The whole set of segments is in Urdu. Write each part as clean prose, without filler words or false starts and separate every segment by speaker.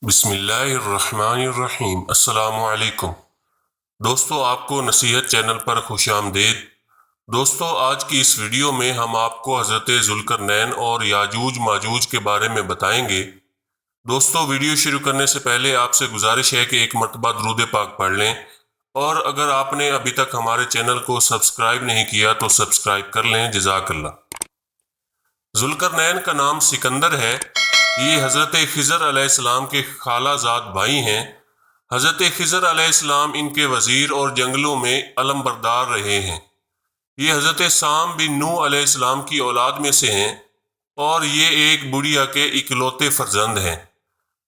Speaker 1: بسم اللہ الرحمن الرحیم۔ السلام علیکم دوستو، آپ کو نصیحت چینل پر خوش آمدید۔ دوستو، آج کی اس ویڈیو میں ہم آپ کو حضرت ذوالقرنین اور یاجوج ماجوج کے بارے میں بتائیں گے۔ دوستو، ویڈیو شروع کرنے سے پہلے آپ سے گزارش ہے کہ ایک مرتبہ درود پاک پڑھ لیں، اور اگر آپ نے ابھی تک ہمارے چینل کو سبسکرائب نہیں کیا تو سبسکرائب کر لیں۔ جزاک اللہ۔ ذوالقرنین کا نام سکندر ہے۔ یہ حضرت خضر علیہ السلام کے خالہ زاد بھائی ہیں۔ حضرت خضر علیہ السلام ان کے وزیر اور جنگلوں میں علم بردار رہے ہیں۔ یہ حضرت سام بن نوح علیہ السلام کی اولاد میں سے ہیں، اور یہ ایک بڑھیا کے اکلوتے فرزند ہیں۔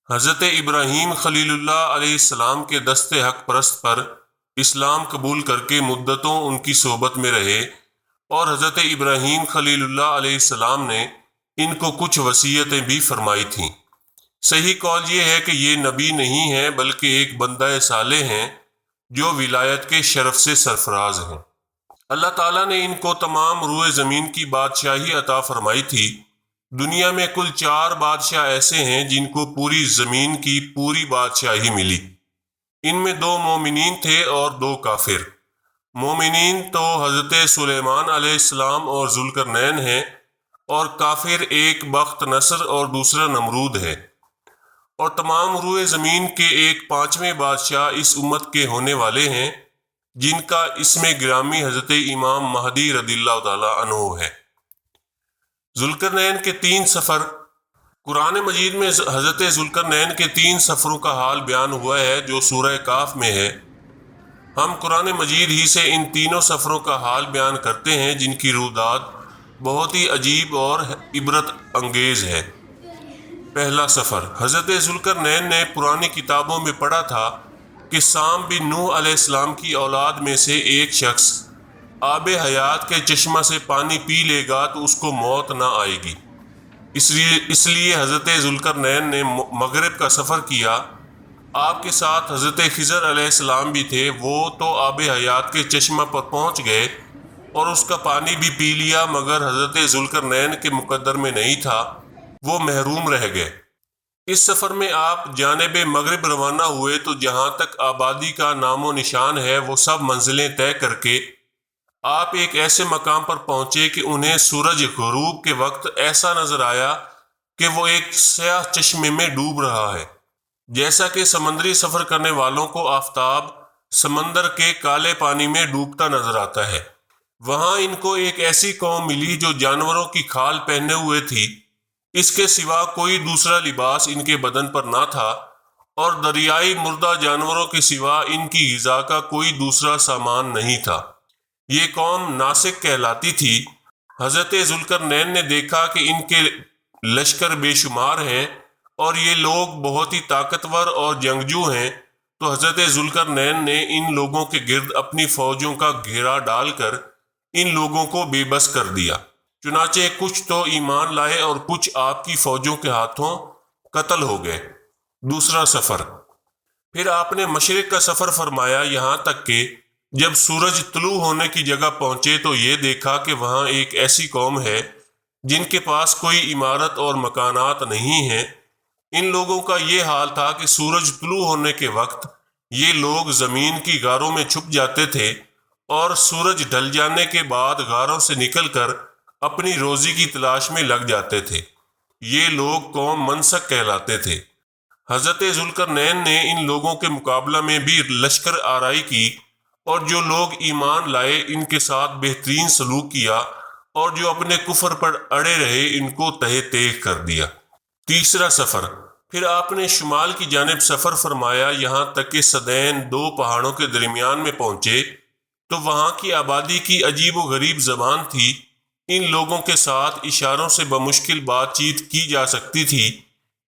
Speaker 1: حضرت ابراہیم خلیل اللہ علیہ السلام کے دست حق پرست پر اسلام قبول کر کے مدتوں ان کی صحبت میں رہے، اور حضرت ابراہیم خلیل اللہ علیہ السلام نے ان کو کچھ وصیتیں بھی فرمائی تھیں۔ صحیح قول یہ ہے کہ یہ نبی نہیں ہیں بلکہ ایک بندہ صالح ہیں جو ولایت کے شرف سے سرفراز ہیں۔ اللہ تعالیٰ نے ان کو تمام روئے زمین کی بادشاہی عطا فرمائی تھی۔ دنیا میں کل 4 بادشاہ ایسے ہیں جن کو پوری زمین کی پوری بادشاہی ملی۔ ان میں 2 مومنین تھے اور 2 کافر۔ مومنین تو حضرت سلیمان علیہ السلام اور ذوالقرنین ہیں، اور کافر ایک بخت نصر اور دوسرا نمرود ہے۔ اور تمام روئے زمین کے ایک 5ویں بادشاہ اس امت کے ہونے والے ہیں، جن کا اسم گرامی حضرت امام مہدی رضی اللہ تعالیٰ عنہ ہے۔ ذوالقرنین کے 3 سفر۔ قرآن مجید میں حضرت ذوالقرنین کے 3 سفروں کا حال بیان ہوا ہے جو سورہ کہف میں ہے۔ ہم قرآن مجید ہی سے ان تینوں سفروں کا حال بیان کرتے ہیں، جن کی روداد بہت ہی عجیب اور عبرت انگیز ہے۔ پہلا سفر۔ حضرت ذوالقرنین نے پرانی کتابوں میں پڑھا تھا کہ سام بن نوح علیہ السلام کی اولاد میں سے ایک شخص آب حیات کے چشمہ سے پانی پی لے گا تو اس کو موت نہ آئے گی۔ اس لیے حضرت ذوالقرنین نے مغرب کا سفر کیا۔ آپ کے ساتھ حضرت خضر علیہ السلام بھی تھے۔ وہ تو آب حیات کے چشمہ پر پہنچ گئے اور اس کا پانی بھی پی لیا، مگر حضرت ذوالقرنین کے مقدر میں نہیں تھا، وہ محروم رہ گئے۔ اس سفر میں آپ جانب مغرب روانہ ہوئے تو جہاں تک آبادی کا نام و نشان ہے وہ سب منزلیں طے کر کے آپ ایک ایسے مقام پر پہنچے کہ انہیں سورج غروب کے وقت ایسا نظر آیا کہ وہ ایک سیاہ چشمے میں ڈوب رہا ہے، جیسا کہ سمندری سفر کرنے والوں کو آفتاب سمندر کے کالے پانی میں ڈوبتا نظر آتا ہے۔ وہاں ان کو ایک ایسی قوم ملی جو جانوروں کی کھال پہنے ہوئے تھی، اس کے سوا کوئی دوسرا لباس ان کے بدن پر نہ تھا، اور دریائی مردہ جانوروں کے سوا ان کی غذا کا کوئی دوسرا سامان نہیں تھا۔ یہ قوم ناسک کہلاتی تھی۔ حضرت ذوالقرنین نے دیکھا کہ ان کے لشکر بے شمار ہیں اور یہ لوگ بہت ہی طاقتور اور جنگجو ہیں، تو حضرت ذوالقرنین نے ان لوگوں کے گرد اپنی فوجوں کا گھیرا ڈال کر ان لوگوں کو بے بس کر دیا۔ چنانچہ کچھ تو ایمان لائے اور کچھ آپ کی فوجوں کے ہاتھوں قتل ہو گئے۔ دوسرا سفر۔ پھر آپ نے مشرق کا سفر فرمایا، یہاں تک کہ جب سورج طلوع ہونے کی جگہ پہنچے تو یہ دیکھا کہ وہاں ایک ایسی قوم ہے جن کے پاس کوئی عمارت اور مکانات نہیں ہیں۔ ان لوگوں کا یہ حال تھا کہ سورج طلوع ہونے کے وقت یہ لوگ زمین کی غاروں میں چھپ جاتے تھے، اور سورج ڈھل جانے کے بعد غاروں سے نکل کر اپنی روزی کی تلاش میں لگ جاتے تھے۔ یہ لوگ قوم منسک کہلاتے تھے۔ حضرت ذوالقرنین نے ان لوگوں کے مقابلہ میں بھی لشکر آرائی کی، اور جو لوگ ایمان لائے ان کے ساتھ بہترین سلوک کیا، اور جو اپنے کفر پر اڑے رہے ان کو تہہ تیغ کر دیا۔ تیسرا سفر۔ پھر آپ نے شمال کی جانب سفر فرمایا، یہاں تک کہ سدین 2 پہاڑوں کے درمیان میں پہنچے تو وہاں کی آبادی کی عجیب و غریب زبان تھی۔ ان لوگوں کے ساتھ اشاروں سے بمشکل بات چیت کی جا سکتی تھی۔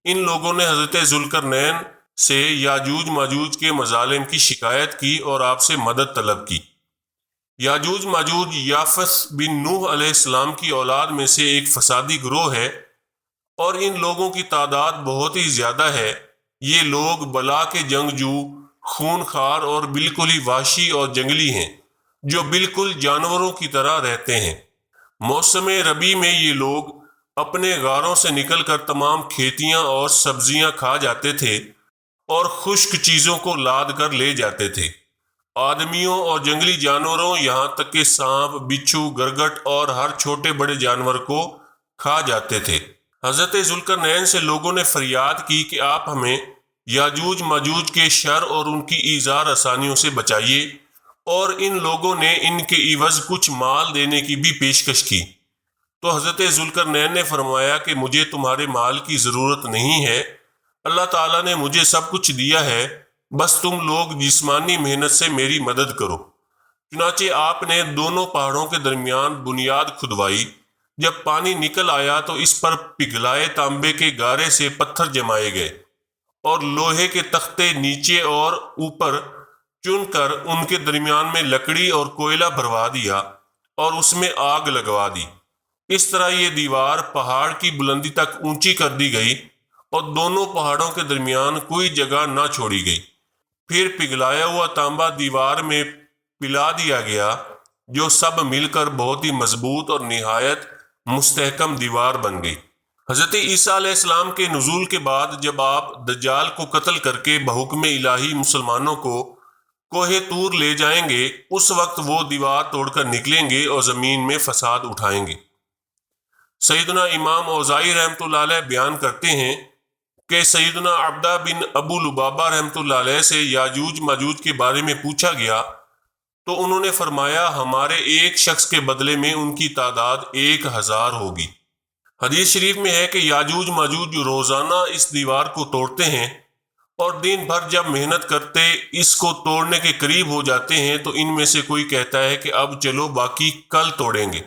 Speaker 1: ان لوگوں نے حضرت ذوالقرنین سے یاجوج ماجوج کے مظالم کی شکایت کی اور آپ سے مدد طلب کی۔ یاجوج ماجوج یافس بن نوح علیہ السلام کی اولاد میں سے ایک فسادی گروہ ہے، اور ان لوگوں کی تعداد بہت ہی زیادہ ہے۔ یہ لوگ بلا کے جنگجو، خون خوار اور بالکل ہی وحشی اور جنگلی ہیں، جو بالکل جانوروں کی طرح رہتے ہیں۔ موسم ربیع میں یہ لوگ اپنے غاروں سے نکل کر تمام کھیتیاں اور سبزیاں کھا جاتے تھے، اور خشک چیزوں کو لاد کر لے جاتے تھے۔ آدمیوں اور جنگلی جانوروں، یہاں تک کہ سانپ، بچھو، گرگٹ اور ہر چھوٹے بڑے جانور کو کھا جاتے تھے۔ حضرت ذوالقرنین سے لوگوں نے فریاد کی کہ آپ ہمیں یاجوج ماجوج کے شر اور ان کی ایذا رسانیوں سے بچائیے، اور ان لوگوں نے ان کے عوض کچھ مال دینے کی بھی پیشکش کی۔ تو حضرت ذوالقرنین نے فرمایا کہ مجھے تمہارے مال کی ضرورت نہیں ہے، اللہ تعالیٰ نے مجھے سب کچھ دیا ہے، بس تم لوگ جسمانی محنت سے میری مدد کرو۔ چنانچہ آپ نے دونوں پہاڑوں کے درمیان بنیاد کھدوائی۔ جب پانی نکل آیا تو اس پر پگھلائے تانبے کے گارے سے پتھر جمائے گئے، اور لوہے کے تختے نیچے اور اوپر چن کر ان کے درمیان میں لکڑی اور کوئلہ بھروا دیا اور اس میں آگ لگوا دی۔ اس طرح یہ دیوار پہاڑ کی بلندی تک اونچی کر دی گئی، اور دونوں پہاڑوں کے درمیان کوئی جگہ نہ چھوڑی گئی۔ پھر پگھلایا ہوا تانبا دیوار میں پلا دیا گیا، جو سب مل کر بہت ہی مضبوط اور نہایت مستحکم دیوار بن گئی۔ حضرت عیسیٰ علیہ السلام کے نزول کے بعد جب آپ دجال کو قتل کر کے بحکم الہی مسلمانوں کو کوہ طور لے جائیں گے، اس وقت وہ دیوار توڑ کر نکلیں گے اور زمین میں فساد اٹھائیں گے۔ سیدنا امام اوزائی رحمۃ اللہ علیہ بیان کرتے ہیں کہ سیدنا عبدہ بن ابو لبابہ رحمۃ اللہ علیہ سے یاجوج ماجوج کے بارے میں پوچھا گیا تو انہوں نے فرمایا ہمارے ایک شخص کے بدلے میں ان کی تعداد 1000 ہوگی۔ حدیث شریف میں ہے کہ یاجوج ماجوج روزانہ اس دیوار کو توڑتے ہیں، اور دن بھر جب محنت کرتے اس کو توڑنے کے قریب ہو جاتے ہیں تو ان میں سے کوئی کہتا ہے کہ اب چلو باقی کل توڑیں گے۔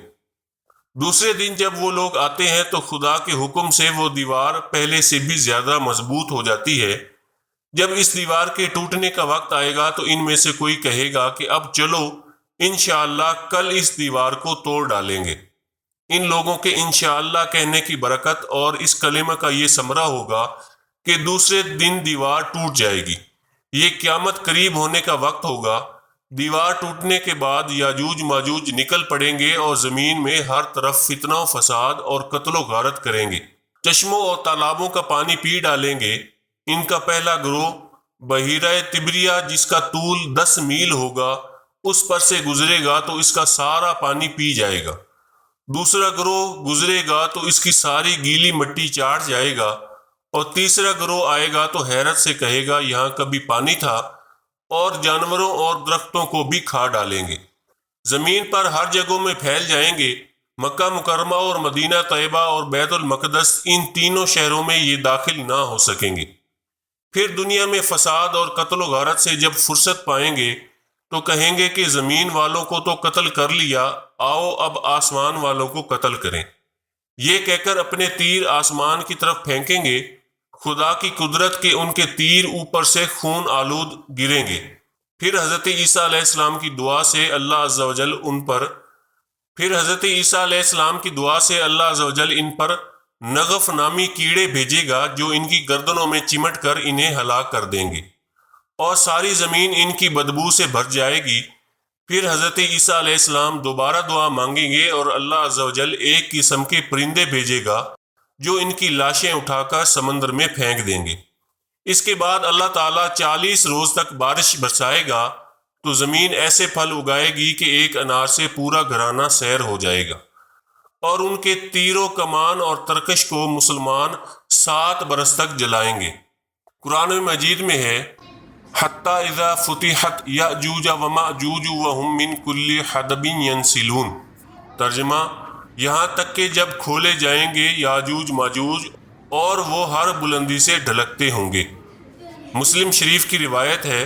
Speaker 1: دوسرے دن جب وہ لوگ آتے ہیں تو خدا کے حکم سے وہ دیوار پہلے سے بھی زیادہ مضبوط ہو جاتی ہے۔ جب اس دیوار کے ٹوٹنے کا وقت آئے گا تو ان میں سے کوئی کہے گا کہ اب چلو انشاءاللہ کل اس دیوار کو توڑ ڈالیں گے۔ ان لوگوں کے انشاءاللہ کہنے کی برکت اور اس کلمہ کا یہ ثمرہ ہوگا کہ دوسرے دن دیوار ٹوٹ جائے گی۔ یہ قیامت قریب ہونے کا وقت ہوگا۔ دیوار ٹوٹنے کے بعد یاجوج ماجوج نکل پڑیں گے اور زمین میں ہر طرف فتنہ و فساد اور قتل و غارت کریں گے، چشموں اور تالابوں کا پانی پی ڈالیں گے۔ ان کا پہلا گروہ بحیرہ تبریہ، جس کا طول 10 میل ہوگا، اس پر سے گزرے گا تو اس کا سارا پانی پی جائے گا۔ دوسرا گروہ گزرے گا تو اس کی ساری گیلی مٹی چاٹ جائے گا، اور تیسرا گروہ آئے گا تو حیرت سے کہے گا یہاں کبھی پانی تھا، اور جانوروں اور درختوں کو بھی کھا ڈالیں گے۔ زمین پر ہر جگہوں میں پھیل جائیں گے۔ مکہ مکرمہ اور مدینہ طیبہ اور بیت المقدس، ان تینوں شہروں میں یہ داخل نہ ہو سکیں گے۔ پھر دنیا میں فساد اور قتل و غارت سے جب فرصت پائیں گے تو کہیں گے کہ زمین والوں کو تو قتل کر لیا، آؤ اب آسمان والوں کو قتل کریں۔ یہ کہہ کر اپنے تیر آسمان کی طرف پھینکیں گے۔ خدا کی قدرت کے ان کے تیر اوپر سے خون آلود گریں گے۔ پھر حضرت عیسیٰ علیہ السلام کی دعا سے اللہ عز و جل ان پر نغف نامی کیڑے بھیجے گا، جو ان کی گردنوں میں چمٹ کر انہیں ہلاک کر دیں گے، اور ساری زمین ان کی بدبو سے بھر جائے گی۔ پھر حضرت عیسیٰ علیہ السلام دوبارہ دعا مانگیں گے اور اللہ عز و جل ایک قسم کے پرندے بھیجے گا جو ان کی لاشیں اٹھا کر سمندر میں پھینک دیں گے۔ اس کے بعد اللہ تعالیٰ 40 روز تک بارش برسائے گا تو زمین ایسے پھل اگائے گی کہ ایک انار سے پورا گھرانہ سیر ہو جائے گا، اور ان کے تیر و کمان اور ترکش کو مسلمان 7 برس تک جلائیں گے۔ قرآن مجید میں ہے حتی اذا فتحت یأجوج ومأجوج وہم من کل حدب ینسلون۔ ترجمہ: یہاں تک کہ جب کھولے جائیں گے یاجوج ماجوج اور وہ ہر بلندی سے ڈھلکتے ہوں گے۔ مسلم شریف کی روایت ہے،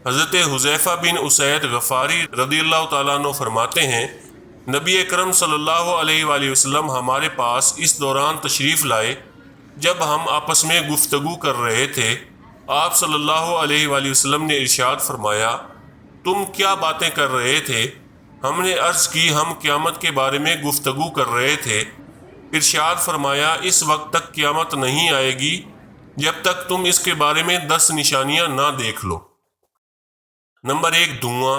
Speaker 1: حضرت حذیفہ بن اسید غفاری رضی اللہ تعالیٰ عنہ فرماتے ہیں، نبی اکرم صلی اللہ علیہ وآلہ وسلم ہمارے پاس اس دوران تشریف لائے جب ہم آپس میں گفتگو کر رہے تھے۔ آپ صلی اللہ علیہ وآلہ وسلم نے ارشاد فرمایا، تم کیا باتیں کر رہے تھے؟ ہم نے عرض کی ہم قیامت کے بارے میں گفتگو کر رہے تھے۔ ارشاد فرمایا، اس وقت تک قیامت نہیں آئے گی جب تک تم اس کے بارے میں 10 نشانیاں نہ دیکھ لو۔ نمبر 1 دھواں،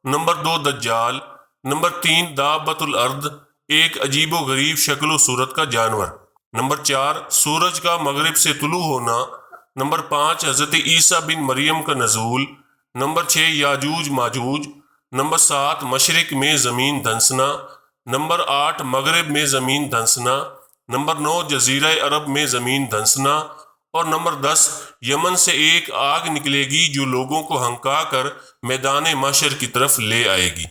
Speaker 1: نمبر 2 دجال، نمبر 3 دابۃ الارض، ایک عجیب و غریب شکل و صورت کا جانور، نمبر 4 سورج کا مغرب سے طلوع ہونا، نمبر 5 حضرت عیسیٰ بن مریم کا نزول۔ نمبر 6 یاجوج ماجوج۔ نمبر 7 مشرق میں زمین دھنسنا۔ نمبر 8 مغرب میں زمین دھنسنا۔ نمبر 9 جزیرہ عرب میں زمین دھنسنا۔ اور نمبر 10 یمن سے ایک آگ نکلے گی جو لوگوں کو ہنکا کر میدان محشر کی طرف لے آئے گی۔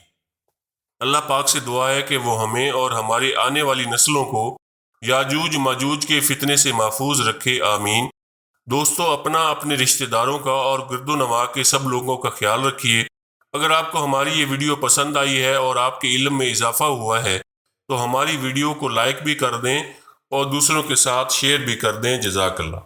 Speaker 1: اللہ پاک سے دعا ہے کہ وہ ہمیں اور ہماری آنے والی نسلوں کو یاجوج ماجوج کے فتنے سے محفوظ رکھے، آمین۔ دوستو، اپنے رشتہ داروں کا اور گرد و نواح کے سب لوگوں کا خیال رکھیے۔ اگر آپ کو ہماری یہ ویڈیو پسند آئی ہے اور آپ کے علم میں اضافہ ہوا ہے تو ہماری ویڈیو کو لائک بھی کر دیں اور دوسروں کے ساتھ شیئر بھی کر دیں۔ جزاک اللہ۔